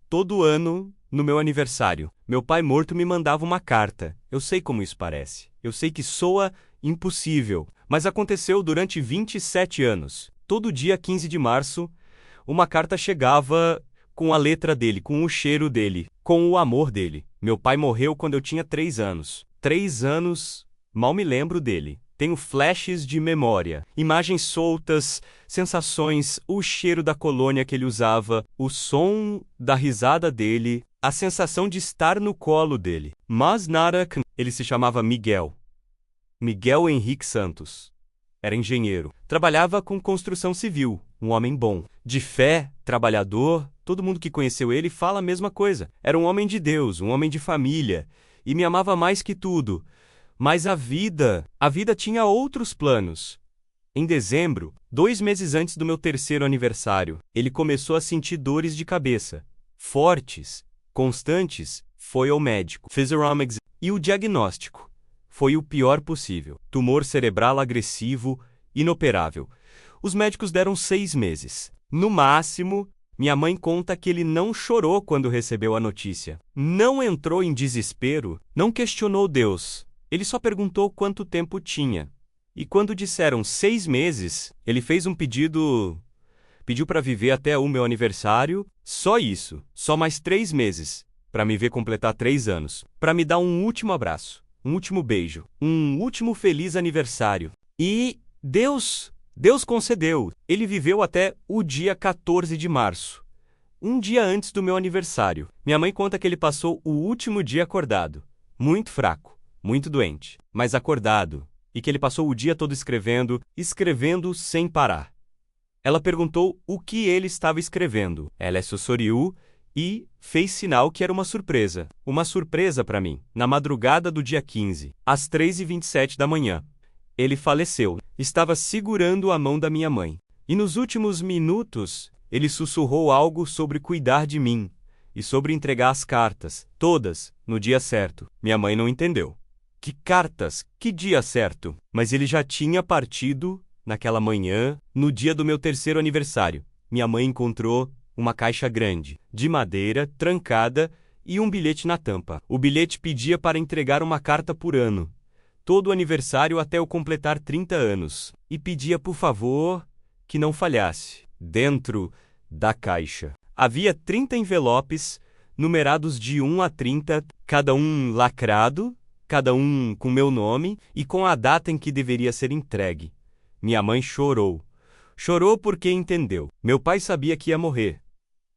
Todo ano, no meu aniversário, meu pai morto me mandava uma carta. Eu sei como isso parece. Eu sei que soa impossível, mas aconteceu durante 27 anos. Todo dia 15 de março, uma carta chegava com a letra dele, com o cheiro dele, com o amor dele. Meu pai morreu quando eu tinha 3 anos. 3 anos, mal me lembro dele. Tenho flashes de memória, imagens soltas, sensações, o cheiro da colônia que ele usava, o som da risada dele, a sensação de estar no colo dele. Mas nada, ele se chamava Miguel. Miguel Henrique Santos. Era engenheiro. Trabalhava com construção civil, um homem bom. De fé, trabalhador, todo mundo que conheceu ele fala a mesma coisa. Era um homem de Deus, um homem de família, e me amava mais que tudo. Mas a vida tinha outros planos. Em dezembro, 2 meses antes do meu 3º aniversário, ele começou a sentir dores de cabeça. Fortes, constantes, foi ao médico. Fez o exame e o diagnóstico foi o pior possível. Tumor cerebral agressivo, inoperável. Os médicos deram 6 meses. No máximo, minha mãe conta que ele não chorou quando recebeu a notícia. Não entrou em desespero, não questionou Deus. Ele só perguntou quanto tempo tinha. E quando disseram 6 meses, ele fez um pediu para viver até o meu aniversário, só isso, só mais 3 meses, para me ver completar 3 anos, para me dar um último abraço, um último beijo, um último feliz aniversário. E Deus concedeu. Ele viveu até o dia 14 de março, um dia antes do meu aniversário. Minha mãe conta que ele passou o último dia acordado, muito fraco, muito doente, mas acordado, e que ele passou o dia todo escrevendo sem parar. Ela perguntou o que ele estava escrevendo. Ela sorriu e fez sinal que era uma surpresa para mim. Na madrugada do dia 15, às 3h27 da manhã, ele faleceu. Estava segurando a mão da minha mãe. E nos últimos minutos, ele sussurrou algo sobre cuidar de mim e sobre entregar as cartas, todas, no dia certo. Minha mãe não entendeu. Que cartas? Que dia certo? Mas ele já tinha partido naquela manhã, no dia do meu 3º aniversário. Minha mãe encontrou uma caixa grande, de madeira, trancada e um bilhete na tampa. O bilhete pedia para entregar uma carta por ano, todo aniversário até eu completar 30 anos. E pedia, por favor, que não falhasse. Dentro da caixa havia 30 envelopes, numerados de 1 a 30, cada um lacrado, cada um com meu nome e com a data em que deveria ser entregue. Minha mãe chorou. Chorou porque entendeu. Meu pai sabia que ia morrer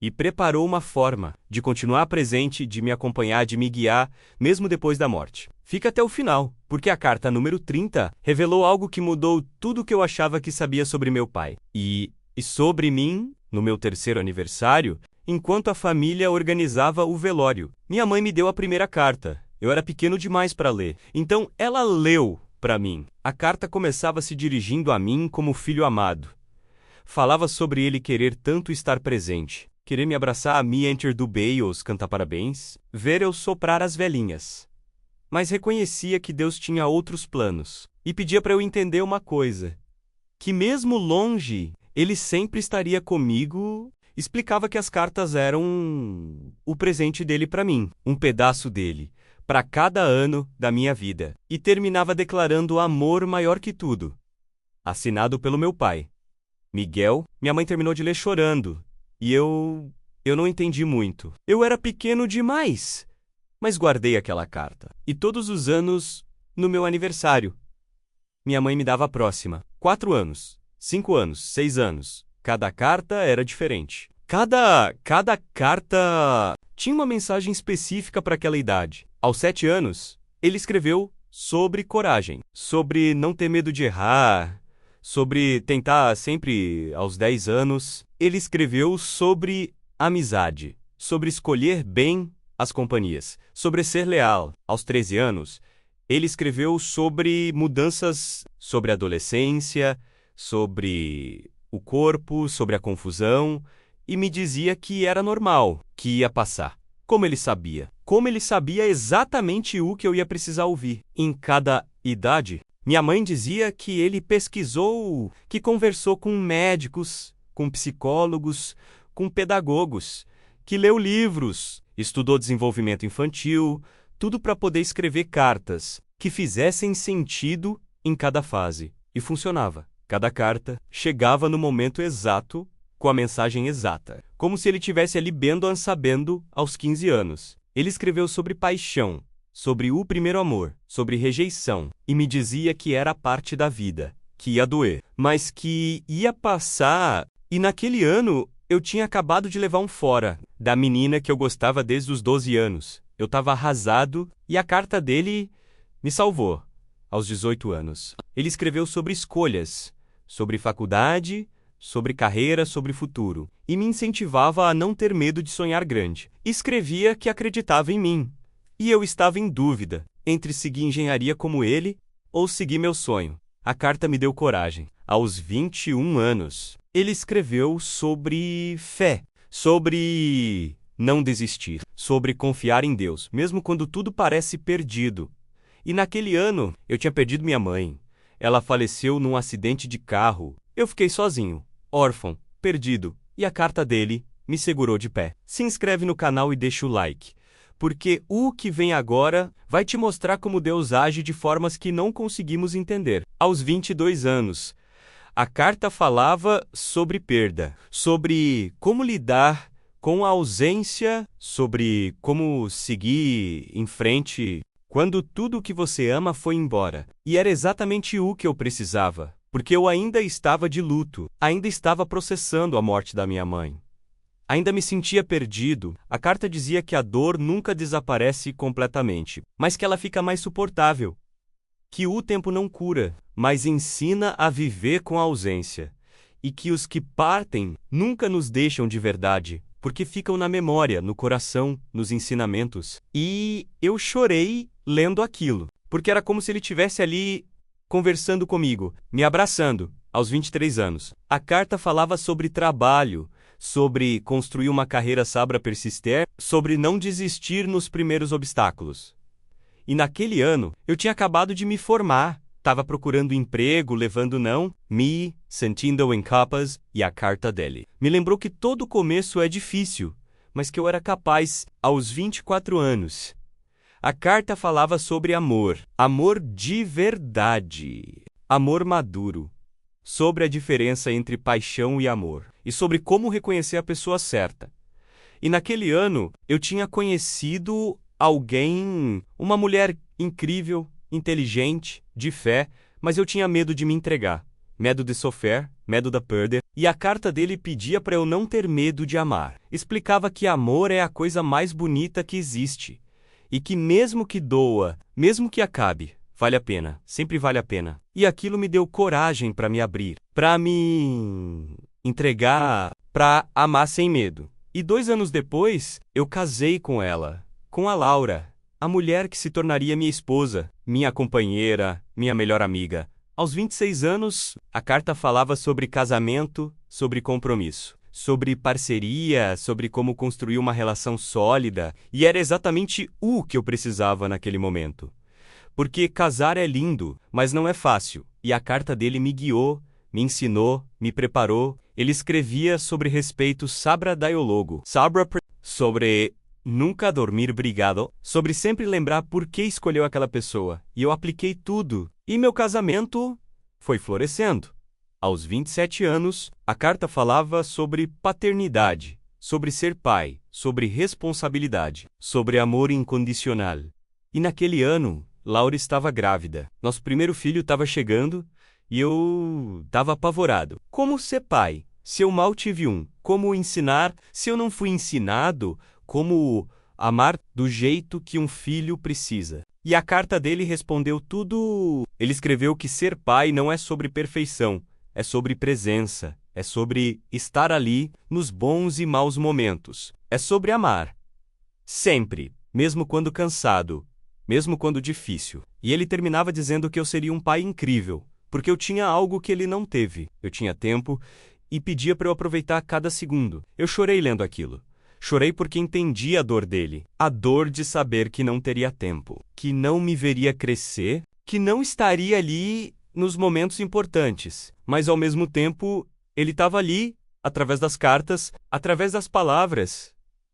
e preparou uma forma de continuar presente, de me acompanhar, de me guiar, mesmo depois da morte. Fica até o final, porque a carta número 30 revelou algo que mudou tudo o que eu achava que sabia sobre meu pai. E sobre mim, no meu 3º aniversário, enquanto a família organizava o velório. Minha mãe me deu a primeira carta. Eu era pequeno demais para ler, então ela leu para mim. A carta começava se dirigindo a mim como filho amado. Falava sobre ele querer tanto estar presente, querer me abraçar a me enter do Bales, cantar parabéns, ver eu soprar as velhinhas. Mas reconhecia que Deus tinha outros planos e pedia para eu entender uma coisa, que mesmo longe, ele sempre estaria comigo. Explicava que as cartas eram o presente dele para mim, um pedaço dele, para cada ano da minha vida, e terminava declarando amor maior que tudo. Assinado pelo meu pai, Miguel. Minha mãe terminou de ler chorando, e eu não entendi muito. Eu era pequeno demais, mas guardei aquela carta. E todos os anos, no meu aniversário, minha mãe me dava a próxima. 4 anos, 5 anos, 6 anos. Cada carta era diferente. Cada carta tinha uma mensagem específica para aquela idade. Aos 7 anos, ele escreveu sobre coragem, sobre não ter medo de errar, sobre tentar sempre. Aos 10 anos, ele escreveu sobre amizade, sobre escolher bem as companhias, sobre ser leal. Aos 13 anos, ele escreveu sobre mudanças, sobre a adolescência, sobre o corpo, sobre a confusão, e me dizia que era normal, que ia passar. Como ele sabia? Como ele sabia exatamente o que eu ia precisar ouvir. Em cada idade, minha mãe dizia que ele pesquisou, que conversou com médicos, com psicólogos, com pedagogos, que leu livros, estudou desenvolvimento infantil, tudo para poder escrever cartas que fizessem sentido em cada fase. E funcionava. Cada carta chegava no momento exato, com a mensagem exata, como se ele tivesse ali bendo sabendo aos 15 anos. Ele escreveu sobre paixão, sobre o primeiro amor, sobre rejeição, e me dizia que era parte da vida, que ia doer, mas que ia passar. E naquele ano, eu tinha acabado de levar um fora da menina que eu gostava desde os 12 anos. Eu estava arrasado e a carta dele me salvou, aos 18 anos. Ele escreveu sobre escolhas, sobre faculdade, sobre carreira, sobre futuro, e me incentivava a não ter medo de sonhar grande. Escrevia que acreditava em mim, e eu estava em dúvida entre seguir engenharia como ele ou seguir meu sonho. A carta me deu coragem. Aos 21 anos, ele escreveu sobre fé, sobre não desistir, sobre confiar em Deus, mesmo quando tudo parece perdido. E naquele ano, eu tinha perdido minha mãe. Ela faleceu num acidente de carro. Eu fiquei sozinho, órfão, perdido, e a carta dele me segurou de pé. Se inscreve no canal e deixa o like, porque o que vem agora vai te mostrar como Deus age de formas que não conseguimos entender. Aos 22 anos, a carta falava sobre perda, sobre como lidar com a ausência, sobre como seguir em frente quando tudo o que você ama foi embora. E era exatamente o que eu precisava, porque eu ainda estava de luto, ainda estava processando a morte da minha mãe. Ainda me sentia perdido. A carta dizia que a dor nunca desaparece completamente, mas que ela fica mais suportável. Que o tempo não cura, mas ensina a viver com a ausência. E que os que partem nunca nos deixam de verdade, porque ficam na memória, no coração, nos ensinamentos. E eu chorei lendo aquilo, porque era como se ele estivesse ali conversando comigo, me abraçando, aos 23 anos. A carta falava sobre trabalho, sobre construir uma carreira sabra persistir, sobre não desistir nos primeiros obstáculos. E naquele ano, eu tinha acabado de me formar, estava procurando emprego, levando não, me sentindo incapaz, e a carta dele me lembrou que todo começo é difícil, mas que eu era capaz aos 24 anos. A carta falava sobre amor, amor de verdade, amor maduro, sobre a diferença entre paixão e amor, e sobre como reconhecer a pessoa certa. E naquele ano, eu tinha conhecido alguém, uma mulher incrível, inteligente, de fé, mas eu tinha medo de me entregar, medo de sofrer, medo de perder, e a carta dele pedia para eu não ter medo de amar. Explicava que amor é a coisa mais bonita que existe, e que mesmo que doa, mesmo que acabe, vale a pena, sempre vale a pena. E aquilo me deu coragem para me abrir, para me entregar, para amar sem medo. E 2 anos depois, eu casei com ela, com a Laura, a mulher que se tornaria minha esposa, minha companheira, minha melhor amiga. Aos 26 anos, a carta falava sobre casamento, sobre compromisso, sobre parceria, sobre como construir uma relação sólida, e era exatamente o que eu precisava naquele momento. Porque casar é lindo, mas não é fácil, e a carta dele me guiou, me ensinou, me preparou. Ele escrevia sobre respeito sabra diálogo, sobre nunca dormir brigado, sobre sempre lembrar por que escolheu aquela pessoa, e eu apliquei tudo, e meu casamento foi florescendo. Aos 27 anos, a carta falava sobre paternidade, sobre ser pai, sobre responsabilidade, sobre amor incondicional. E naquele ano, Laura estava grávida. Nosso primeiro filho estava chegando e eu estava apavorado. Como ser pai, se eu mal tive um? Como ensinar, se eu não fui ensinado? Como amar do jeito que um filho precisa? E a carta dele respondeu tudo. Ele escreveu que ser pai não é sobre perfeição, é sobre presença, é sobre estar ali nos bons e maus momentos, é sobre amar. Sempre, mesmo quando cansado, mesmo quando difícil. E ele terminava dizendo que eu seria um pai incrível, porque eu tinha algo que ele não teve. Eu tinha tempo e pedia para eu aproveitar cada segundo. Eu chorei lendo aquilo. Chorei porque entendi a dor dele. A dor de saber que não teria tempo, que não me veria crescer, que não estaria ali nos momentos importantes. Mas ao mesmo tempo, ele estava ali, através das cartas, através das palavras,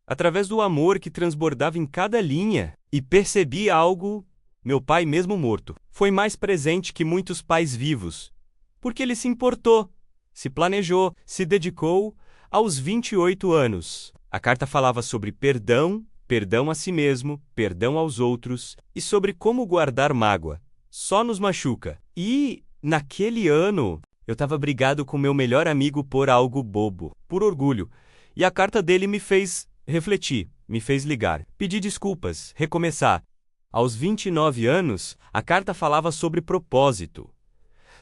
através do amor que transbordava em cada linha, e percebi algo: meu pai, mesmo morto, foi mais presente que muitos pais vivos, porque ele se importou, se planejou, se dedicou aos 28 anos. A carta falava sobre perdão, perdão a si mesmo, perdão aos outros, e sobre como guardar mágoa. Só nos machuca. E, naquele ano, eu estava brigado com meu melhor amigo por algo bobo, por orgulho. E a carta dele me fez refletir, me fez ligar, pedir desculpas, recomeçar. Aos 29 anos, a carta falava sobre propósito,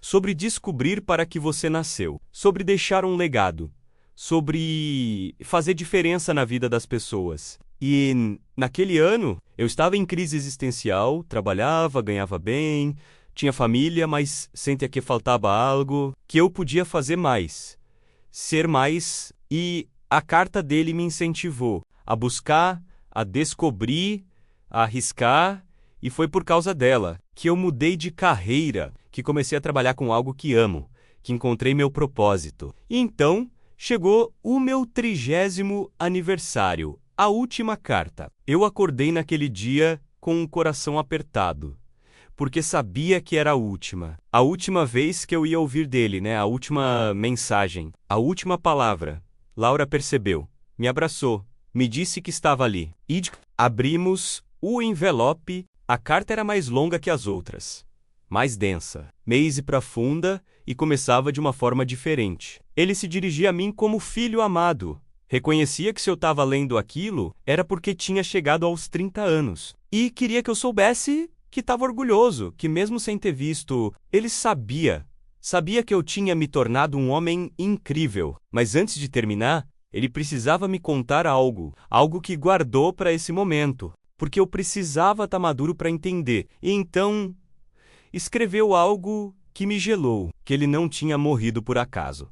sobre descobrir para que você nasceu, sobre deixar um legado, sobre fazer diferença na vida das pessoas. E naquele ano, eu estava em crise existencial, trabalhava, ganhava bem, tinha família, mas sentia que faltava algo, que eu podia fazer mais, ser mais, e a carta dele me incentivou a buscar, a descobrir, a arriscar, e foi por causa dela que eu mudei de carreira, que comecei a trabalhar com algo que amo, que encontrei meu propósito. E então, chegou o meu 30º aniversário, a última carta. Eu acordei naquele dia com o coração apertado, porque sabia que era a última vez que eu ia ouvir dele, a última mensagem, a última palavra. Laura percebeu, me abraçou, me disse que estava ali. E abrimos o envelope. A carta era mais longa que as outras, mais densa, mais profunda, e começava de uma forma diferente. Ele se dirigia a mim como filho amado. Reconhecia que se eu estava lendo aquilo, era porque tinha chegado aos 30 anos. E queria que eu soubesse que estava orgulhoso, que mesmo sem ter visto, ele sabia que eu tinha me tornado um homem incrível. Mas antes de terminar, ele precisava me contar algo que guardou para esse momento, porque eu precisava estar maduro para entender. E então, escreveu algo que me gelou, que ele não tinha morrido por acaso.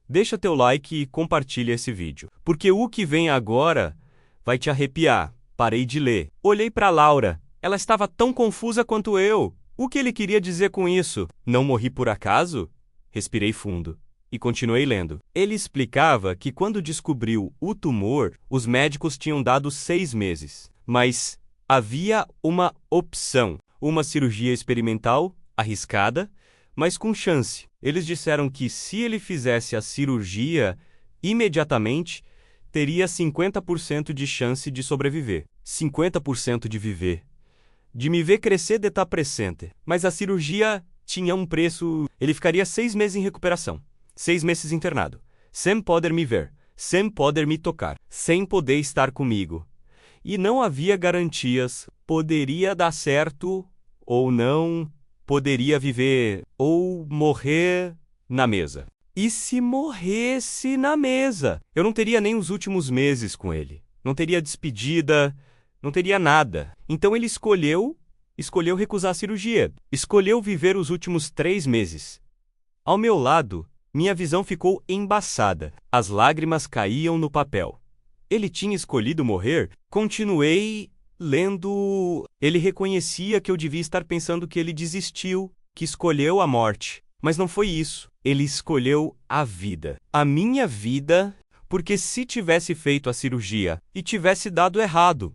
Deixa teu like e compartilha esse vídeo, porque o que vem agora vai te arrepiar. Parei de ler. Olhei para Laura. Ela estava tão confusa quanto eu. O que ele queria dizer com isso? Não morri por acaso? Respirei fundo e continuei lendo. Ele explicava que quando descobriu o tumor, os médicos tinham dado 6 meses. Mas havia uma opção, uma cirurgia experimental, arriscada, mas com chance. Eles disseram que se ele fizesse a cirurgia imediatamente, teria 50% de chance de sobreviver. 50% de viver. De me ver crescer de estar presente. Mas a cirurgia tinha um preço. Ele ficaria 6 meses em recuperação. 6 meses internado. Sem poder me ver. Sem poder me tocar. Sem poder estar comigo. E não havia garantias. Poderia dar certo ou não. Poderia viver ou morrer na mesa. E se morresse na mesa? Eu não teria nem os últimos meses com ele. Não teria despedida, não teria nada. Então ele escolheu recusar a cirurgia. Escolheu viver os últimos 3 meses. Ao meu lado, minha visão ficou embaçada. As lágrimas caíam no papel. Ele tinha escolhido morrer? Continuei lendo. Ele reconhecia que eu devia estar pensando que ele desistiu, que escolheu a morte. Mas não foi isso. Ele escolheu a vida. A minha vida, porque se tivesse feito a cirurgia e tivesse dado errado,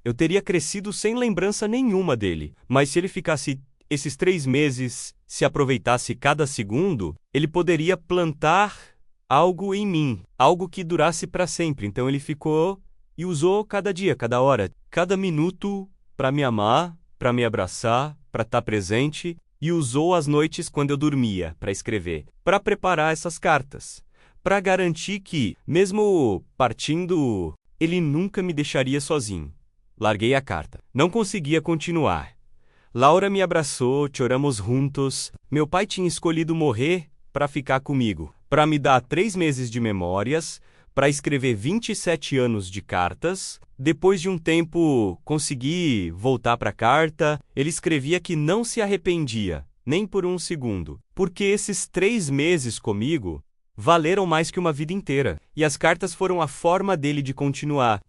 eu teria crescido sem lembrança nenhuma dele. Mas se ele ficasse esses 3 meses, se aproveitasse cada segundo, ele poderia plantar algo em mim, algo que durasse para sempre. Então ele ficou e usou cada dia, cada hora, cada minuto para me amar, para me abraçar, para estar presente, e usou as noites quando eu dormia para escrever, para preparar essas cartas, para garantir que, mesmo partindo, ele nunca me deixaria sozinho. Larguei a carta. Não conseguia continuar. Laura me abraçou, choramos juntos. Meu pai tinha escolhido morrer para ficar comigo, para me dar 3 meses de memórias, para escrever 27 anos de cartas. Depois de um tempo, consegui voltar para a carta. Ele escrevia que não se arrependia, nem por um segundo, porque esses 3 meses comigo valeram mais que uma vida inteira. E as cartas foram a forma dele de continuar,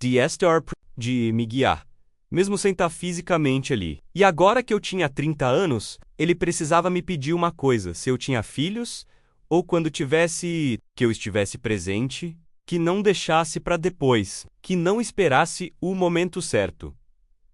de me guiar, mesmo sem estar fisicamente ali. E agora que eu tinha 30 anos, ele precisava me pedir uma coisa: se eu tinha filhos, ou quando que eu estivesse presente, que não deixasse para depois, que não esperasse o momento certo.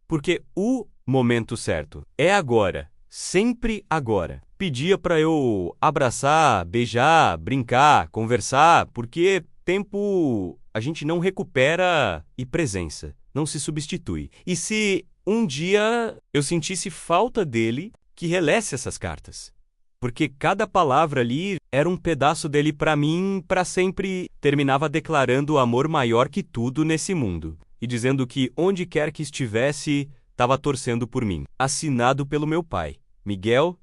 Porque o momento certo é agora, sempre agora. Pedia para eu abraçar, beijar, brincar, conversar, porque tempo a gente não recupera e presença não se substitui. E se um dia eu sentisse falta dele, que relesse essas cartas. Porque cada palavra ali era um pedaço dele para mim, para sempre. Terminava declarando o amor maior que tudo nesse mundo. E dizendo que onde quer que estivesse, estava torcendo por mim. Assinado pelo meu pai, Miguel.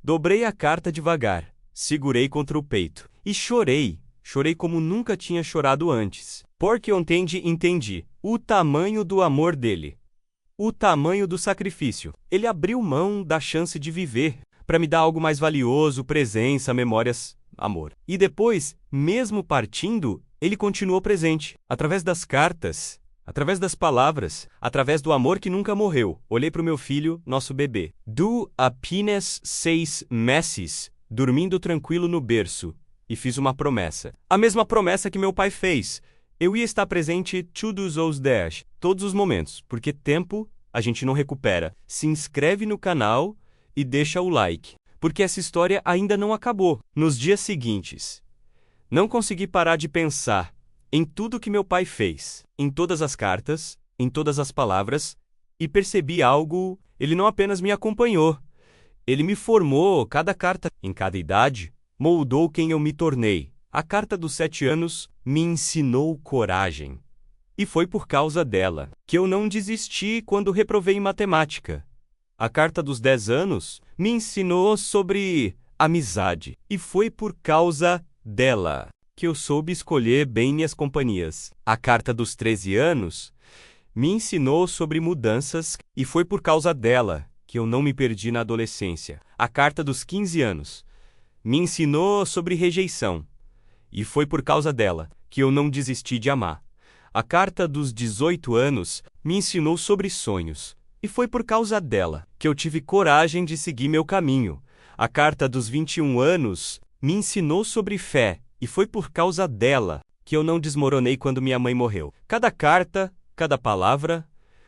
Dobrei a carta devagar, segurei contra o peito. E chorei. Chorei como nunca tinha chorado antes. Porque entendi o tamanho do amor dele. O tamanho do sacrifício. Ele abriu mão da chance de viver para me dar algo mais valioso, presença, memórias, amor. E depois, mesmo partindo, ele continuou presente, através das cartas, através das palavras, através do amor que nunca morreu. Olhei para o meu filho, nosso bebê. Do apenas 6 meses, dormindo tranquilo no berço, e fiz uma promessa. A mesma promessa que meu pai fez. Eu ia estar presente todos os dias, todos os momentos, porque tempo a gente não recupera. Se inscreve no canal e deixa o like, porque essa história ainda não acabou. Nos dias seguintes, não consegui parar de pensar em tudo que meu pai fez, em todas as cartas, em todas as palavras, e percebi algo. Ele não apenas me acompanhou, ele me formou. Cada carta, em cada idade, moldou quem eu me tornei. A carta dos 7 anos me ensinou coragem. E foi por causa dela que eu não desisti quando reprovei em matemática. A carta dos 10 anos me ensinou sobre amizade. E foi por causa dela que eu soube escolher bem minhas companhias. A carta dos 13 anos me ensinou sobre mudanças. E foi por causa dela que eu não me perdi na adolescência. A carta dos 15 anos me ensinou sobre rejeição. E foi por causa dela que eu não desisti de amar. A carta dos 18 anos me ensinou sobre sonhos. E foi por causa dela que eu tive coragem de seguir meu caminho. A carta dos 21 anos me ensinou sobre fé. E foi por causa dela que eu não desmoronei quando minha mãe morreu. Cada carta, cada palavra,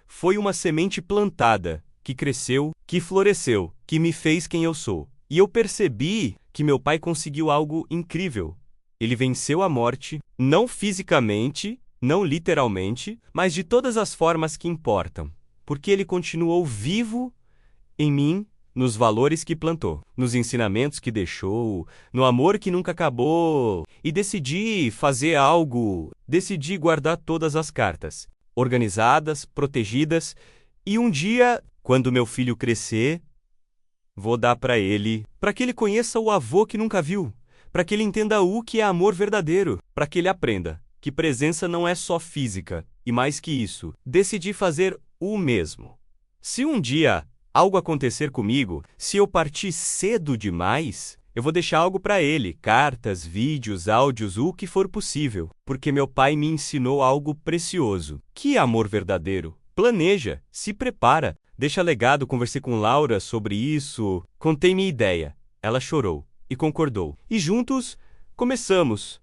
foi uma semente plantada, que cresceu, que floresceu, que me fez quem eu sou. E eu percebi que meu pai conseguiu algo incrível. Ele venceu a morte, não fisicamente, não literalmente, mas de todas as formas que importam, porque ele continuou vivo em mim, nos valores que plantou, nos ensinamentos que deixou, no amor que nunca acabou. E decidi fazer algo, decidi guardar todas as cartas, organizadas, protegidas, e um dia, quando meu filho crescer, vou dar para ele que ele conheça o avô que nunca viu, para que ele entenda o que é amor verdadeiro, para que ele aprenda que presença não é só física, e mais que isso, decidi fazer o mesmo. Se um dia algo acontecer comigo, se eu partir cedo demais, eu vou deixar algo para ele, cartas, vídeos, áudios, o que for possível, porque meu pai me ensinou algo precioso. Que é amor verdadeiro? Planeja, se prepara, deixa legado. Conversei com Laura sobre isso, contei minha ideia. Ela chorou e concordou. E juntos, começamos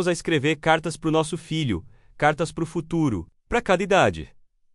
a escrever cartas para o nosso filho, cartas para o futuro, para cada idade,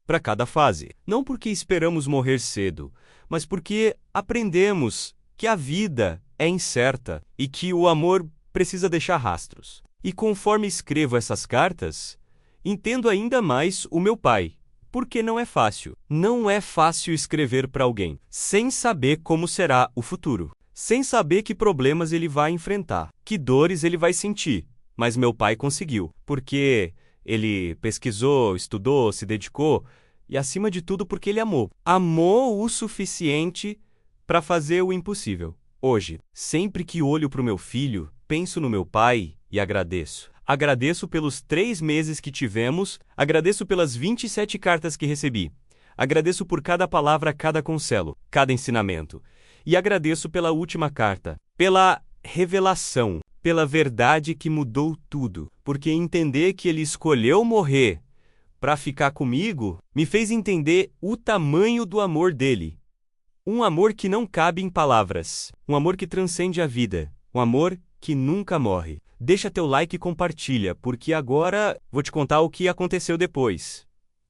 para cada fase. Não porque esperamos morrer cedo, mas porque aprendemos que a vida é incerta e que o amor precisa deixar rastros. E conforme escrevo essas cartas, entendo ainda mais o meu pai, porque não é fácil. Não é fácil escrever para alguém sem saber como será o futuro, sem saber que problemas ele vai enfrentar, que dores ele vai sentir. Mas meu pai conseguiu, porque ele pesquisou, estudou, se dedicou e, acima de tudo, porque ele amou. Amou o suficiente para fazer o impossível. Hoje, sempre que olho para o meu filho, penso no meu pai e agradeço. Agradeço pelos 3 meses que tivemos, agradeço pelas 27 cartas que recebi, agradeço por cada palavra, cada conselho, cada ensinamento. E agradeço pela última carta, pela revelação, pela verdade que mudou tudo, porque entender que ele escolheu morrer para ficar comigo me fez entender o tamanho do amor dele. Um amor que não cabe em palavras, um amor que transcende a vida, um amor que nunca morre. deixa teu like e compartilha, porque agora vou te contar o que aconteceu depois.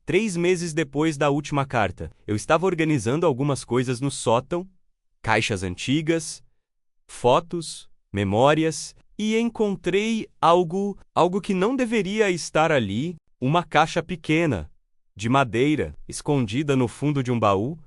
3 meses depois da última carta, eu estava organizando algumas coisas no sótão, caixas antigas, fotos, memórias, e encontrei algo que não deveria estar ali, uma caixa pequena, de madeira, escondida no fundo de um baú,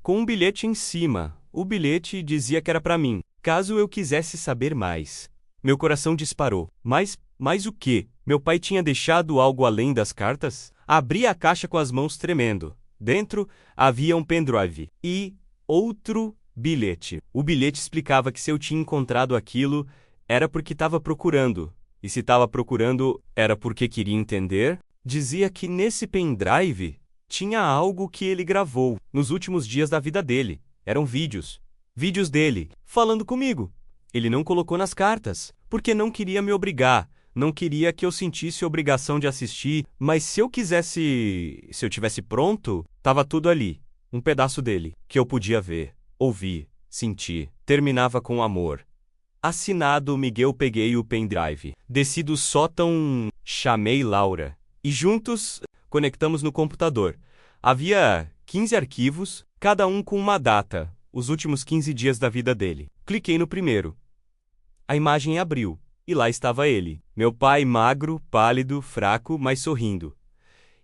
com um bilhete em cima. O bilhete dizia que era para mim, caso eu quisesse saber mais. Meu coração disparou. Mas o quê? Meu pai tinha deixado algo além das cartas? Abri a caixa com as mãos tremendo. Dentro havia um pendrive e outro bilhete. O bilhete explicava que se eu tinha encontrado aquilo, era porque estava procurando. E se estava procurando, era porque queria entender. Dizia que nesse pendrive tinha algo que ele gravou nos últimos dias da vida dele. Eram vídeos. Vídeos dele, falando comigo. Ele não colocou nas cartas, porque não queria me obrigar. Não queria que eu sentisse obrigação de assistir, mas se eu tivesse pronto, estava tudo ali. Um pedaço dele, que eu podia ver, ouvir, sentir. Terminava com amor. Assinado Miguel. Peguei o pendrive. Desci do sótão, chamei Laura. E juntos, conectamos no computador. Havia 15 arquivos, cada um com uma data, os últimos 15 dias da vida dele. Cliquei no primeiro. A imagem abriu, e lá estava ele. Meu pai magro, pálido, fraco, mas sorrindo.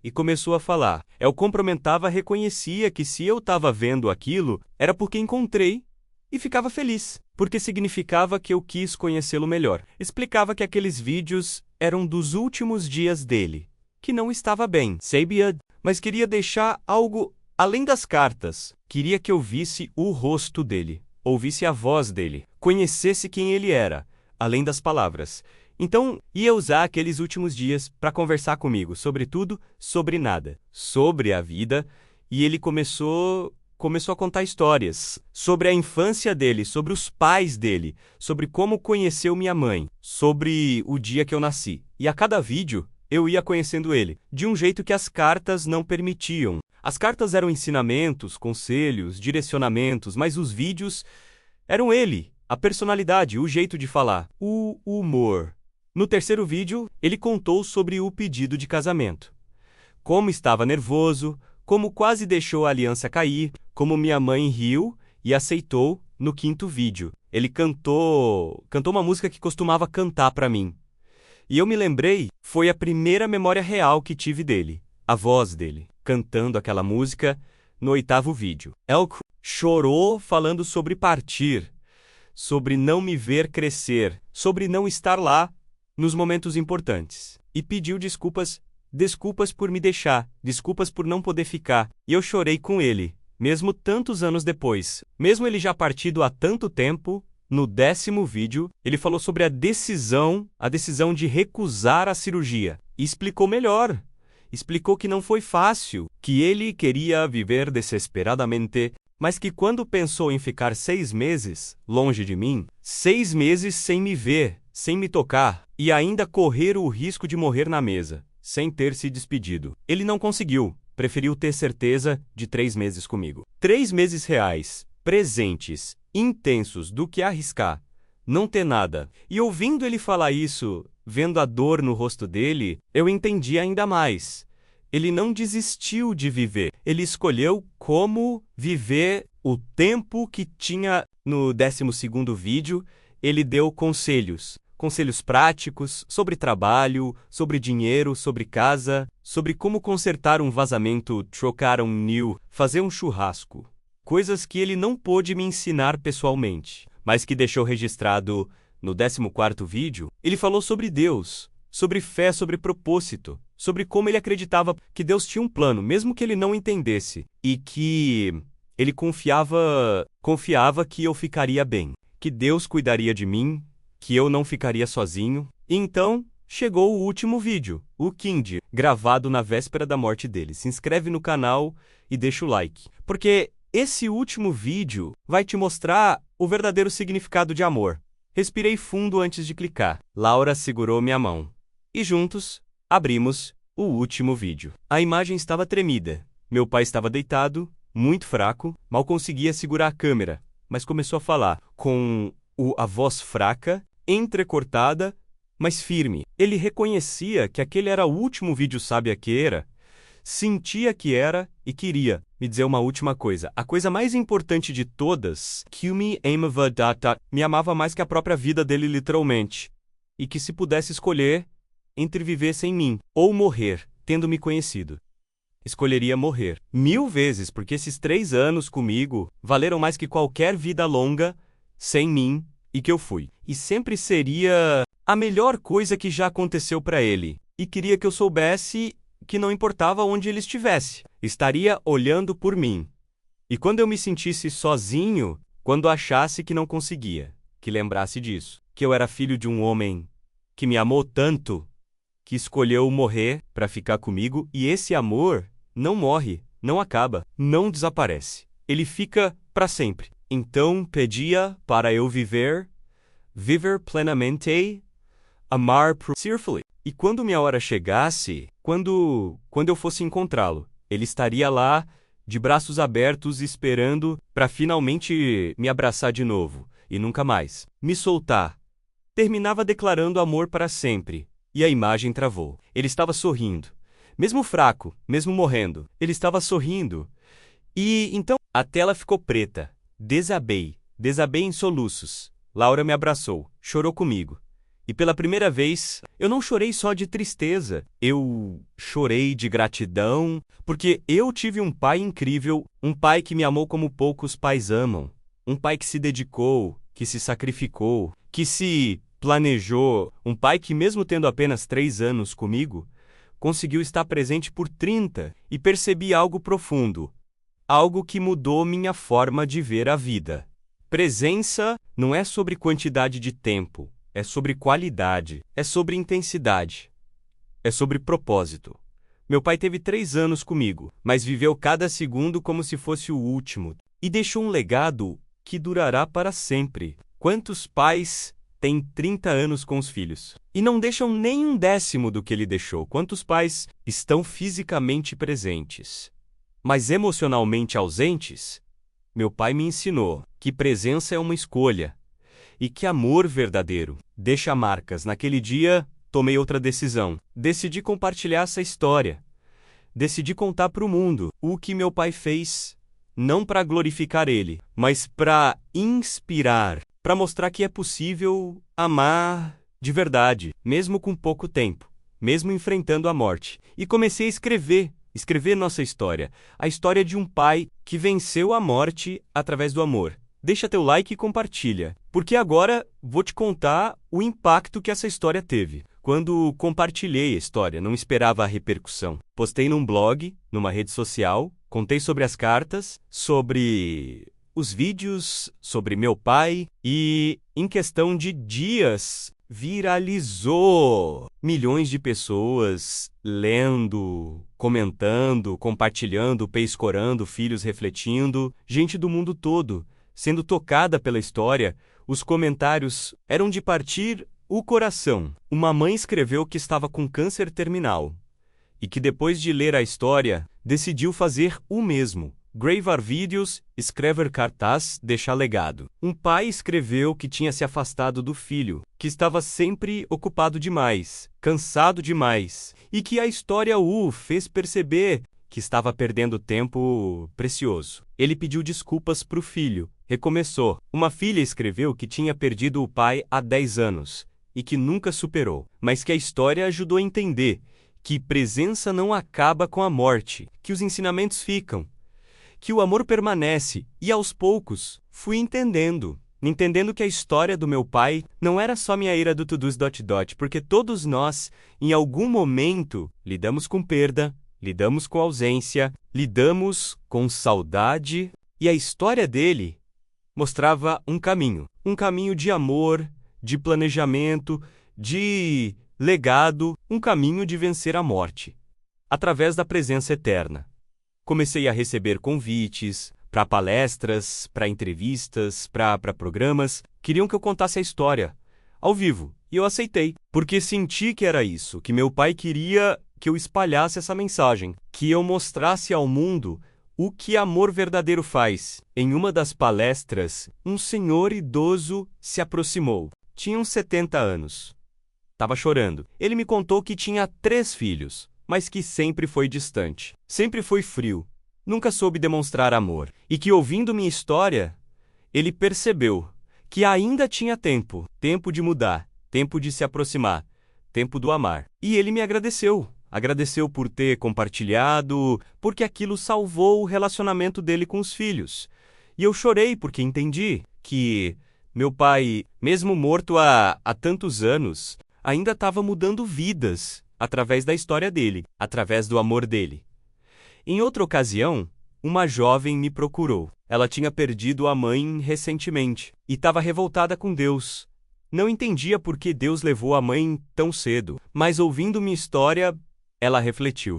E começou a falar. Eu cumprimentava, reconhecia que se eu estava vendo aquilo, era porque encontrei e ficava feliz, porque significava que eu quis conhecê-lo melhor. Explicava que aqueles vídeos eram dos últimos dias dele, que não estava bem, sabia, mas queria deixar algo além das cartas. Queria que eu visse o rosto dele, ouvisse a voz dele, conhecesse quem ele era, além das palavras. Então, ia usar aqueles últimos dias para conversar comigo sobre tudo, sobre nada, sobre a vida, e ele começou a contar histórias sobre a infância dele, sobre os pais dele, sobre como conheceu minha mãe, sobre o dia que eu nasci. E a cada vídeo, eu ia conhecendo ele, de um jeito que as cartas não permitiam. As cartas eram ensinamentos, conselhos, direcionamentos, mas os vídeos eram ele, a personalidade, o jeito de falar, o humor. No terceiro vídeo, ele contou sobre o pedido de casamento. Como estava nervoso, como quase deixou a aliança cair, como minha mãe riu e aceitou no quinto vídeo. Ele cantou uma música que costumava cantar para mim. E eu me lembrei, foi a primeira memória real que tive dele, a voz dele, cantando aquela música no oitavo vídeo. Elko chorou falando sobre partir, sobre não me ver crescer, sobre não estar lá nos momentos importantes. E pediu desculpas por me deixar, desculpas por não poder ficar. E eu chorei com ele, mesmo tantos anos depois. Mesmo ele já partido há tanto tempo, no 10º vídeo, ele falou sobre a decisão de recusar a cirurgia. E explicou melhor. Explicou que não foi fácil, que ele queria viver desesperadamente, mas que quando pensou em ficar 6 meses longe de mim, 6 meses sem me ver, sem me tocar, e ainda correr o risco de morrer na mesa, sem ter se despedido. Ele não conseguiu, preferiu ter certeza de 3 meses comigo. 3 meses reais, presentes, intensos, do que arriscar, não ter nada. E ouvindo ele falar isso, vendo a dor no rosto dele, eu entendi ainda mais. Ele não desistiu de viver. Ele escolheu como viver o tempo que tinha. No 12º vídeo, ele deu conselhos. Conselhos práticos sobre trabalho, sobre dinheiro, sobre casa, sobre como consertar um vazamento, trocar um new, fazer um churrasco. Coisas que ele não pôde me ensinar pessoalmente, mas que deixou registrado no 14º vídeo. Ele falou sobre Deus, sobre fé, sobre propósito, sobre como ele acreditava que Deus tinha um plano, mesmo que ele não entendesse, e que ele confiava que eu ficaria bem, que Deus cuidaria de mim, que eu não ficaria sozinho. E então, chegou o último vídeo, o 15, gravado na véspera da morte dele. Se inscreve no canal e deixa o like, porque esse último vídeo vai te mostrar o verdadeiro significado de amor. Respirei fundo antes de clicar. Laura segurou minha mão. E juntos, abrimos o último vídeo. A imagem estava tremida. Meu pai estava deitado, muito fraco, mal conseguia segurar a câmera, mas começou a falar, com a voz fraca, entrecortada, mas firme. Ele reconhecia que aquele era o último vídeo sabia que era, sentia que era e queria me dizer uma última coisa. A coisa mais importante de todas, que me amava, me amava mais que a própria vida dele literalmente. E que se pudesse escolher entre viver sem mim ou morrer, tendo me conhecido, escolheria morrer 1000 vezes, porque esses 3 anos comigo valeram mais que qualquer vida longa sem mim e que eu fui. E sempre seria a melhor coisa que já aconteceu para ele. E queria que eu soubesse que não importava onde ele estivesse, estaria olhando por mim. E quando eu me sentisse sozinho, quando achasse que não conseguia, que lembrasse disso, que eu era filho de um homem que me amou tanto, que escolheu morrer para ficar comigo, e esse amor não morre, não acaba, não desaparece. Ele fica para sempre. Então pedia para eu viver plenamente, amar cheerfully. E quando minha hora chegasse, quando eu fosse encontrá-lo, ele estaria lá, de braços abertos, esperando para finalmente me abraçar de novo, e nunca mais me soltar. Terminava declarando amor para sempre, e a imagem travou. Ele estava sorrindo. Mesmo fraco, mesmo morrendo, ele estava sorrindo. E então a tela ficou preta. Desabei em soluços. Laura me abraçou, chorou comigo. E pela primeira vez, eu não chorei só de tristeza, eu chorei de gratidão, porque eu tive um pai incrível, um pai que me amou como poucos pais amam, um pai que se dedicou, que se sacrificou, que se planejou, um pai que mesmo tendo apenas 3 anos comigo, conseguiu estar presente por 30 e percebi algo profundo, algo que mudou minha forma de ver a vida. Presença não é sobre quantidade de tempo. É sobre qualidade, é sobre intensidade, é sobre propósito. Meu pai teve 3 anos comigo, mas viveu cada segundo como se fosse o último, e deixou um legado que durará para sempre. Quantos pais têm 30 anos com os filhos e não deixam nem 1/10 do que ele deixou? Quantos pais estão fisicamente presentes, mas emocionalmente ausentes? Meu pai me ensinou que presença é uma escolha, e que amor verdadeiro deixa marcas. Naquele dia, tomei outra decisão. Decidi compartilhar essa história. Decidi contar para o mundo o que meu pai fez, não para glorificar ele, mas para inspirar, para mostrar que é possível amar de verdade, mesmo com pouco tempo, mesmo enfrentando a morte. E comecei a escrever nossa história, a história de um pai que venceu a morte através do amor. Deixa teu like e compartilha, porque agora vou te contar o impacto que essa história teve. Quando compartilhei a história, não esperava a repercussão. Postei num blog, numa rede social, contei sobre as cartas, sobre os vídeos, sobre meu pai, e em questão de dias, viralizou. Milhões de pessoas lendo, comentando, compartilhando, pescorando, filhos refletindo, gente do mundo todo sendo tocada pela história. Os comentários eram de partir o coração. Uma mãe escreveu que estava com câncer terminal e que depois de ler a história, decidiu fazer o mesmo. Gravar vídeos, escrever cartaz, deixar legado. Um pai escreveu que tinha se afastado do filho, que estava sempre ocupado demais, cansado demais, e que a história o fez perceber que estava perdendo tempo precioso. Ele pediu desculpas para o filho, recomeçou. Uma filha escreveu que tinha perdido o pai há 10 anos e que nunca superou, mas que a história ajudou a entender que presença não acaba com a morte, que os ensinamentos ficam, que o amor permanece, e aos poucos fui entendendo que a história do meu pai não era só minha era do to-dos ... porque todos nós, em algum momento, lidamos com perda, lidamos com ausência, lidamos com saudade, e a história dele mostrava um caminho de amor, de planejamento, de legado, um caminho de vencer a morte, através da presença eterna. Comecei a receber convites para palestras, para entrevistas, para programas. Queriam que eu contasse a história ao vivo, e eu aceitei, porque senti que era isso, que meu pai queria que eu espalhasse essa mensagem, que eu mostrasse ao mundo o que amor verdadeiro faz. Em uma das palestras, um senhor idoso se aproximou. Tinha uns 70 anos. Tava chorando. Ele me contou que tinha 3 filhos, mas que sempre foi distante. Sempre foi frio. Nunca soube demonstrar amor. E que, ouvindo minha história, ele percebeu que ainda tinha tempo. Tempo de mudar. Tempo de se aproximar. Tempo do amar. E ele me agradeceu. Agradeceu por ter compartilhado, porque aquilo salvou o relacionamento dele com os filhos. E eu chorei porque entendi que meu pai, mesmo morto há tantos anos, ainda estava mudando vidas através da história dele, através do amor dele. Em outra ocasião, uma jovem me procurou. Ela tinha perdido a mãe recentemente e estava revoltada com Deus. Não entendia por que Deus levou a mãe tão cedo, mas ouvindo minha história, ela refletiu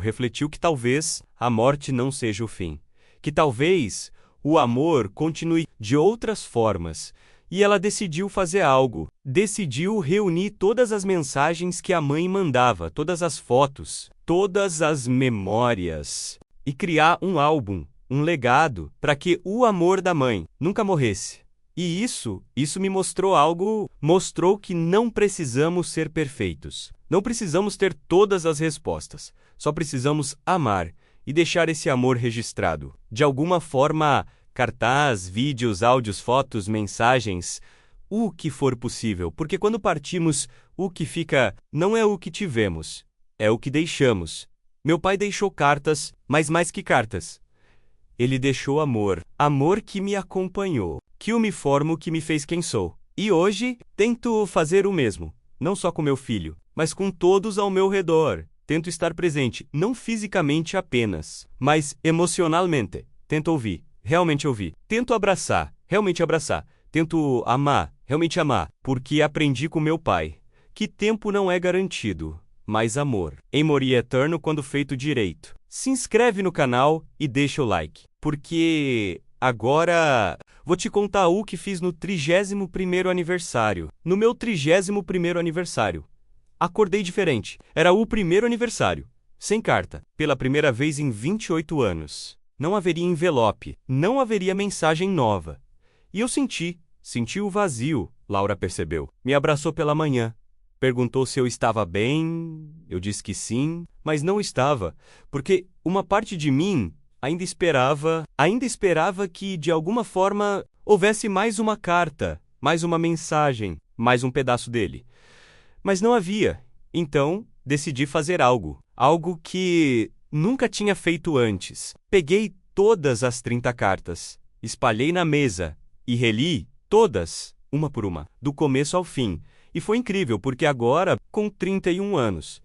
que talvez a morte não seja o fim, que talvez o amor continue de outras formas. E ela decidiu fazer algo. Decidiu reunir todas as mensagens que a mãe mandava, todas as fotos, todas as memórias, e criar um álbum, um legado, para que o amor da mãe nunca morresse. E isso me mostrou algo, mostrou que não precisamos ser perfeitos. Não precisamos ter todas as respostas. Só precisamos amar e deixar esse amor registrado. De alguma forma, cartaz, vídeos, áudios, fotos, mensagens, o que for possível. Porque quando partimos, o que fica não é o que tivemos, é o que deixamos. Meu pai deixou cartas, mas mais que cartas. Ele deixou amor. Amor que me acompanhou, que eu me formo, que me fez quem sou. E hoje, tento fazer o mesmo. Não só com meu filho, mas com todos ao meu redor. Tento estar presente, não fisicamente apenas, mas emocionalmente. Tento ouvir. Realmente ouvir. Tento abraçar, realmente abraçar. Tento amar, realmente amar, porque aprendi com meu pai que tempo não é garantido, mas amor. Em morir eterno quando feito direito. Se inscreve no canal e deixa o like, porque agora vou te contar o que fiz no 31º aniversário. No meu 31º aniversário. Acordei diferente. Era o primeiro aniversário. Sem carta. Pela primeira vez em 28 anos. Não haveria envelope, não haveria mensagem nova. E eu senti o vazio, Laura percebeu. Me abraçou pela manhã. Perguntou se eu estava bem, eu disse que sim, mas não estava, porque uma parte de mim ainda esperava que, de alguma forma, houvesse mais uma carta, mais uma mensagem, mais um pedaço dele. Mas não havia. Então, decidi fazer algo que nunca tinha feito antes. Peguei todas as 30 cartas, espalhei na mesa e reli todas, uma por uma, do começo ao fim. E foi incrível, porque agora, com 31 anos,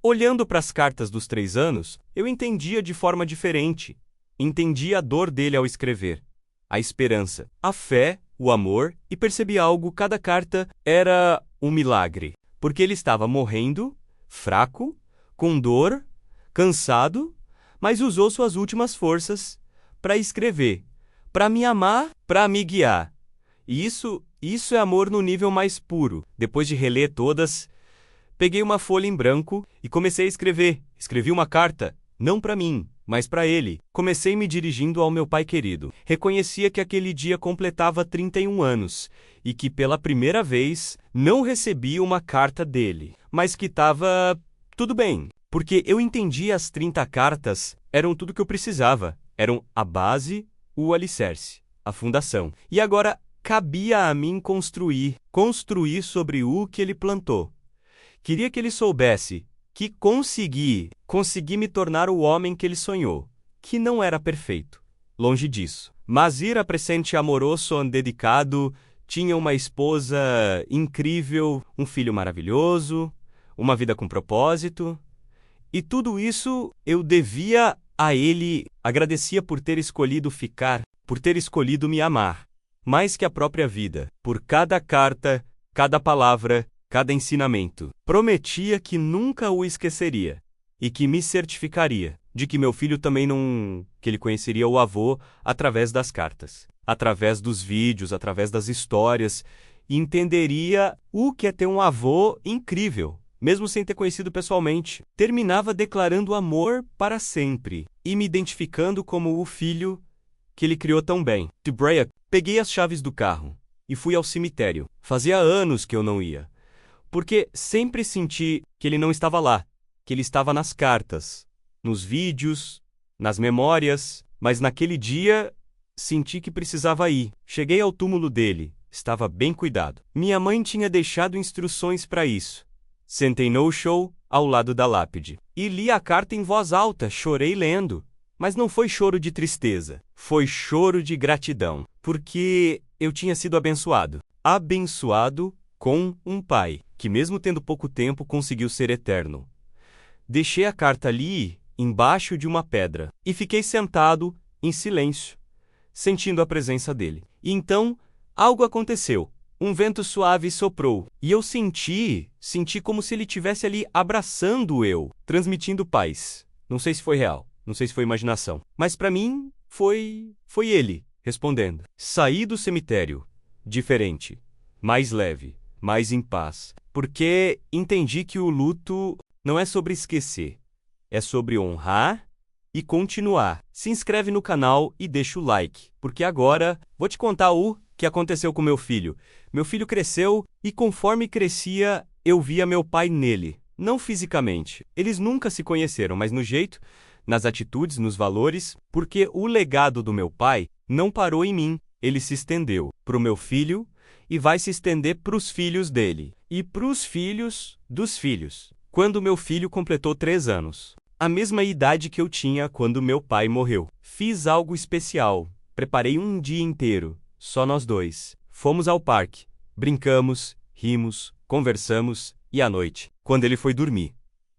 olhando para as cartas dos 3 anos, eu entendia de forma diferente. Entendi a dor dele ao escrever, a esperança, a fé, o amor, e percebi algo: cada carta era um milagre, porque ele estava morrendo, fraco, com dor, cansado, mas usou suas últimas forças para escrever, para me amar, para me guiar. E isso é amor no nível mais puro. Depois de reler todas, peguei uma folha em branco e comecei a escrever. Escrevi uma carta, não para mim, mas para ele. Comecei me dirigindo ao meu pai querido. Reconhecia que aquele dia completava 31 anos e que pela primeira vez não recebi uma carta dele, mas que estava tudo bem. Porque eu entendi as 30 cartas eram tudo que eu precisava. Eram a base, o alicerce, a fundação. E agora cabia a mim construir sobre o que ele plantou. Queria que ele soubesse que consegui me tornar o homem que ele sonhou, que não era perfeito, longe disso. Mas era presente amoroso, dedicado, tinha uma esposa incrível, um filho maravilhoso, uma vida com propósito. E tudo isso eu devia a ele. Agradecia por ter escolhido ficar, por ter escolhido me amar, mais que a própria vida, por cada carta, cada palavra, cada ensinamento. Prometia que nunca o esqueceria e que me certificaria de que meu filho também que ele conheceria o avô através das cartas, através dos vídeos, através das histórias, e entenderia o que é ter um avô incrível. Mesmo sem ter conhecido pessoalmente, terminava declarando amor para sempre e me identificando como o filho que ele criou tão bem. De Brea, peguei as chaves do carro e fui ao cemitério. Fazia anos que eu não ia, Porque sempre senti que ele não estava lá, que ele estava nas cartas, nos vídeos, nas memórias, mas naquele dia senti que precisava ir. Cheguei ao túmulo dele, estava bem cuidado. Minha mãe tinha deixado instruções para isso. Sentei no chão, ao lado da lápide, e li a carta em voz alta, chorei lendo. Mas não foi choro de tristeza, foi choro de gratidão, porque eu tinha sido abençoado. Abençoado com um pai, que mesmo tendo pouco tempo conseguiu ser eterno. Deixei a carta ali, embaixo de uma pedra, e fiquei sentado, em silêncio, sentindo a presença dele. E então, algo aconteceu. Um vento suave soprou, e eu senti como se ele estivesse ali abraçando eu, transmitindo paz. Não sei se foi real, não sei se foi imaginação, mas para mim, foi ele, respondendo. Saí do cemitério, diferente, mais leve, mais em paz, porque entendi que o luto não é sobre esquecer, é sobre honrar e continuar. Se inscreve no canal e deixa o like, porque agora vou te contar o que aconteceu com meu filho. Meu filho cresceu e conforme crescia, eu via meu pai nele. Não fisicamente. Eles nunca se conheceram, mas no jeito, nas atitudes, nos valores, porque o legado do meu pai não parou em mim. Ele se estendeu para o meu filho e vai se estender para os filhos dele. E para os filhos dos filhos. Quando meu filho completou 3 anos. A mesma idade que eu tinha quando meu pai morreu. Fiz algo especial. Preparei um dia inteiro. Só nós dois. Fomos ao parque. Brincamos, rimos, conversamos, e à noite, quando ele foi dormir,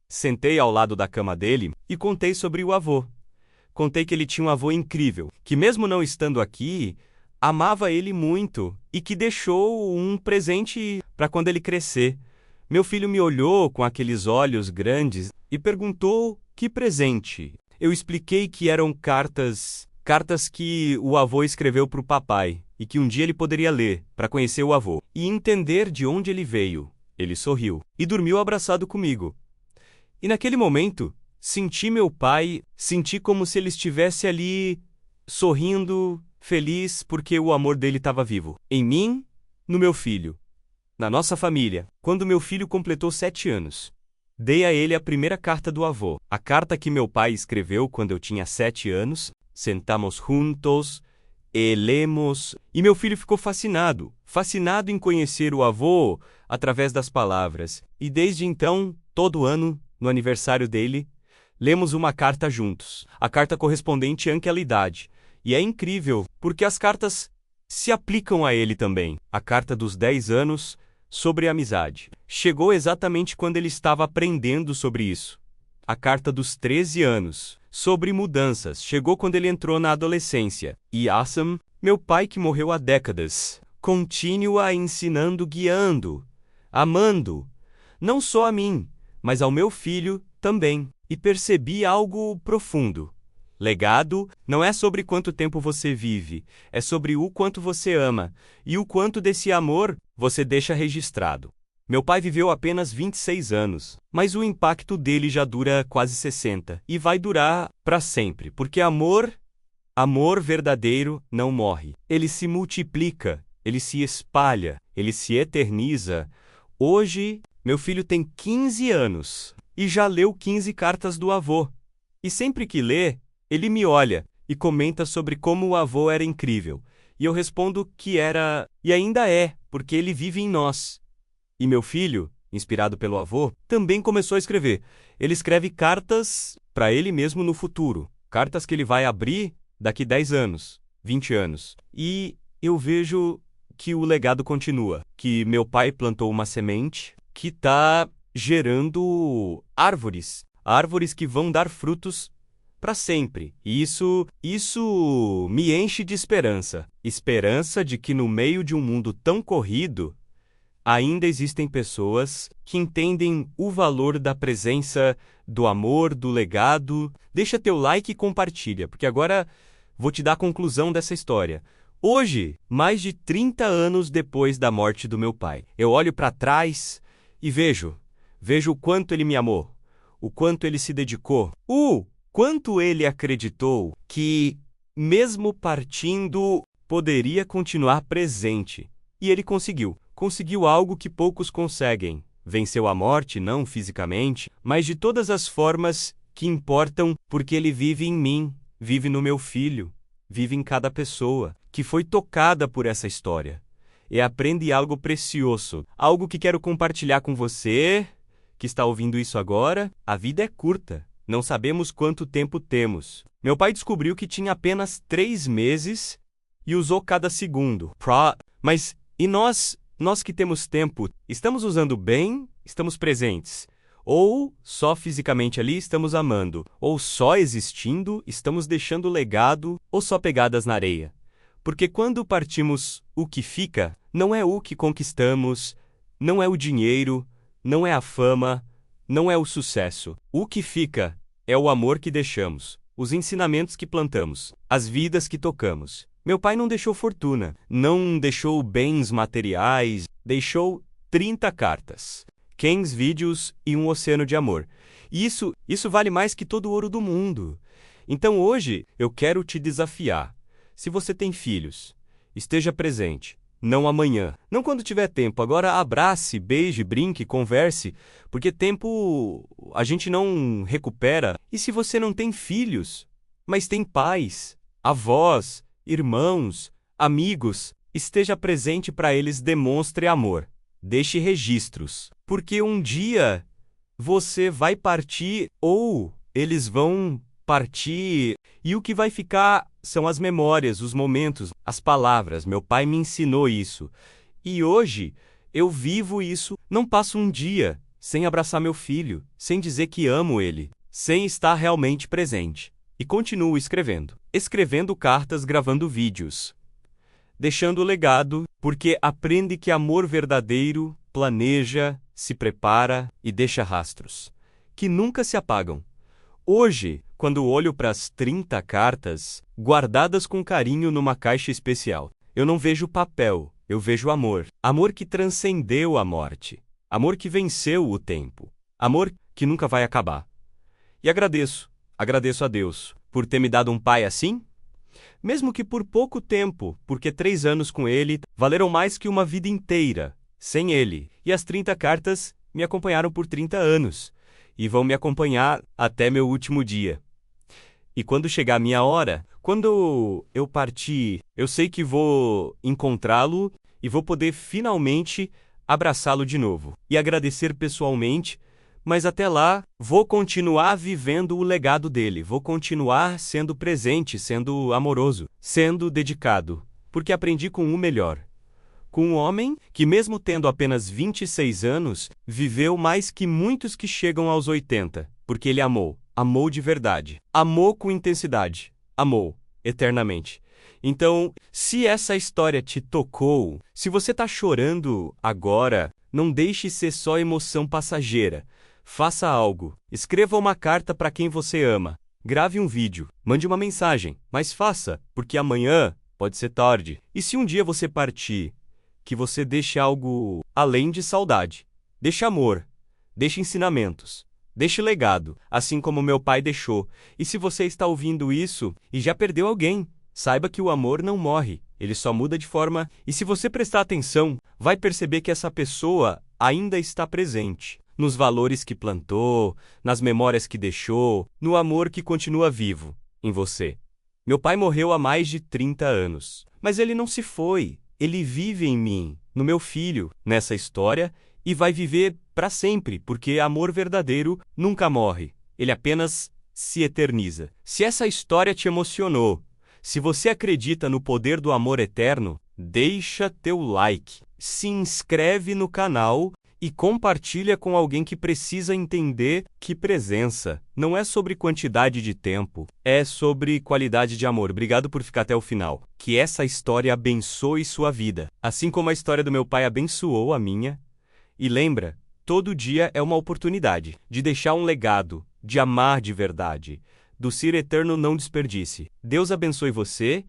sentei ao lado da cama dele e contei sobre o avô. Contei que ele tinha um avô incrível, que mesmo não estando aqui, amava ele muito e que deixou um presente para quando ele crescer. Meu filho me olhou com aqueles olhos grandes e perguntou que presente. Eu expliquei que eram cartas que o avô escreveu para o papai e que um dia ele poderia ler para conhecer o avô e entender de onde ele veio. Ele sorriu e dormiu abraçado comigo. E naquele momento, senti meu pai, senti como se ele estivesse ali, sorrindo, feliz porque o amor dele estava vivo. Em mim, no meu filho, na nossa família. Quando meu filho completou 7 anos, dei a ele a primeira carta do avô. A carta que meu pai escreveu quando eu tinha 7 anos. Sentamos juntos, e lemos, e meu filho ficou fascinado em conhecer o avô através das palavras. E desde então, todo ano, no aniversário dele, lemos uma carta juntos, a carta correspondente àquela idade. E é incrível, porque as cartas se aplicam a ele também. A carta dos 10 anos, sobre amizade, chegou exatamente quando ele estava aprendendo sobre isso. A carta dos 13 anos, sobre mudanças, chegou quando ele entrou na adolescência. E Assam, meu pai que morreu há décadas, continua ensinando, guiando, amando, não só a mim, mas ao meu filho também. E percebi algo profundo. Legado não é sobre quanto tempo você vive, é sobre o quanto você ama, e o quanto desse amor você deixa registrado. Meu pai viveu apenas 26 anos, mas o impacto dele já dura quase 60 e vai durar para sempre, porque amor verdadeiro não morre. Ele se multiplica, ele se espalha, ele se eterniza. Hoje, meu filho tem 15 anos e já leu 15 cartas do avô. E sempre que lê, ele me olha e comenta sobre como o avô era incrível. E eu respondo que era e ainda é, porque ele vive em nós. E meu filho, inspirado pelo avô, também começou a escrever. Ele escreve cartas para ele mesmo no futuro. Cartas que ele vai abrir daqui 10 anos, 20 anos. E eu vejo que o legado continua. Que meu pai plantou uma semente que está gerando árvores. Árvores que vão dar frutos para sempre. E isso me enche de esperança. Esperança de que no meio de um mundo tão corrido, ainda existem pessoas que entendem o valor da presença, do amor, do legado. Deixa teu like e compartilha, porque agora vou te dar a conclusão dessa história. Hoje, mais de 30 anos depois da morte do meu pai, eu olho para trás e vejo o quanto ele me amou, o quanto ele se dedicou, o quanto ele acreditou que, mesmo partindo, poderia continuar presente. E ele conseguiu algo que poucos conseguem. Venceu a morte, não fisicamente, mas de todas as formas que importam, porque ele vive em mim, vive no meu filho, vive em cada pessoa que foi tocada por essa história. E aprende algo precioso, algo que quero compartilhar com você, que está ouvindo isso agora. A vida é curta, não sabemos quanto tempo temos. Meu pai descobriu que tinha apenas 3 meses e usou cada segundo. Mas e nós que temos tempo, estamos usando bem, estamos presentes? Ou só fisicamente ali estamos amando? Ou só existindo, estamos deixando legado? Ou só pegadas na areia? Porque quando partimos, o que fica não é o que conquistamos, não é o dinheiro, não é a fama, não é o sucesso. O que fica é o amor que deixamos, os ensinamentos que plantamos, as vidas que tocamos. Meu pai não deixou fortuna, não deixou bens materiais, deixou 30 cartas, 15 vídeos e um oceano de amor. E isso vale mais que todo o ouro do mundo. Então hoje eu quero te desafiar. Se você tem filhos, esteja presente, não amanhã, não quando tiver tempo. Agora abrace, beije, brinque, converse, porque tempo a gente não recupera. E se você não tem filhos, mas tem pais, avós, irmãos, amigos, esteja presente para eles, demonstre amor. Deixe registros, porque um dia você vai partir ou eles vão partir e o que vai ficar são as memórias, os momentos, as palavras. Meu pai me ensinou isso. E hoje eu vivo isso. Não passo um dia sem abraçar meu filho, sem dizer que amo ele, sem estar realmente presente. E continuo escrevendo cartas, gravando vídeos, deixando legado, porque aprende que amor verdadeiro planeja, se prepara e deixa rastros, que nunca se apagam. Hoje, quando olho para as 30 cartas, guardadas com carinho numa caixa especial, eu não vejo papel, eu vejo amor. Amor que transcendeu a morte. Amor que venceu o tempo. Amor que nunca vai acabar. E agradeço a Deus por ter me dado um pai assim, mesmo que por pouco tempo, porque 3 anos com ele valeram mais que uma vida inteira sem ele. E as 30 cartas me acompanharam por 30 anos. E vão me acompanhar até meu último dia. E quando chegar a minha hora, quando eu partir, eu sei que vou encontrá-lo e vou poder finalmente abraçá-lo de novo e agradecer pessoalmente, mas até lá vou continuar vivendo o legado dele, vou continuar sendo presente, sendo amoroso, sendo dedicado, porque aprendi com o melhor. Com um homem que, mesmo tendo apenas 26 anos, viveu mais que muitos que chegam aos 80, porque ele amou de verdade, amou com intensidade, amou eternamente. Então, se essa história te tocou, se você está chorando agora, não deixe ser só emoção passageira. Faça algo, escreva uma carta para quem você ama, grave um vídeo, mande uma mensagem, mas faça, porque amanhã pode ser tarde. E se um dia você partir, que você deixe algo além de saudade. Deixe amor, deixe ensinamentos, deixe legado, assim como meu pai deixou. E se você está ouvindo isso e já perdeu alguém, saiba que o amor não morre, ele só muda de forma. E se você prestar atenção, vai perceber que essa pessoa ainda está presente, nos valores que plantou, nas memórias que deixou, no amor que continua vivo em você. Meu pai morreu há mais de 30 anos, mas ele não se foi. Ele vive em mim, no meu filho, nessa história, e vai viver para sempre, porque amor verdadeiro nunca morre. Ele apenas se eterniza. Se essa história te emocionou, se você acredita no poder do amor eterno, deixa teu like, se inscreve no canal e compartilha com alguém que precisa entender que presença não é sobre quantidade de tempo, é sobre qualidade de amor. Obrigado por ficar até o final. Que essa história abençoe sua vida, assim como a história do meu pai abençoou a minha. E lembra, todo dia é uma oportunidade de deixar um legado, de amar de verdade. Do ser eterno não desperdice. Deus abençoe você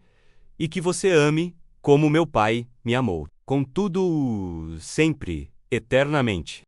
e que você ame como meu pai me amou. Com tudo, sempre. Eternamente.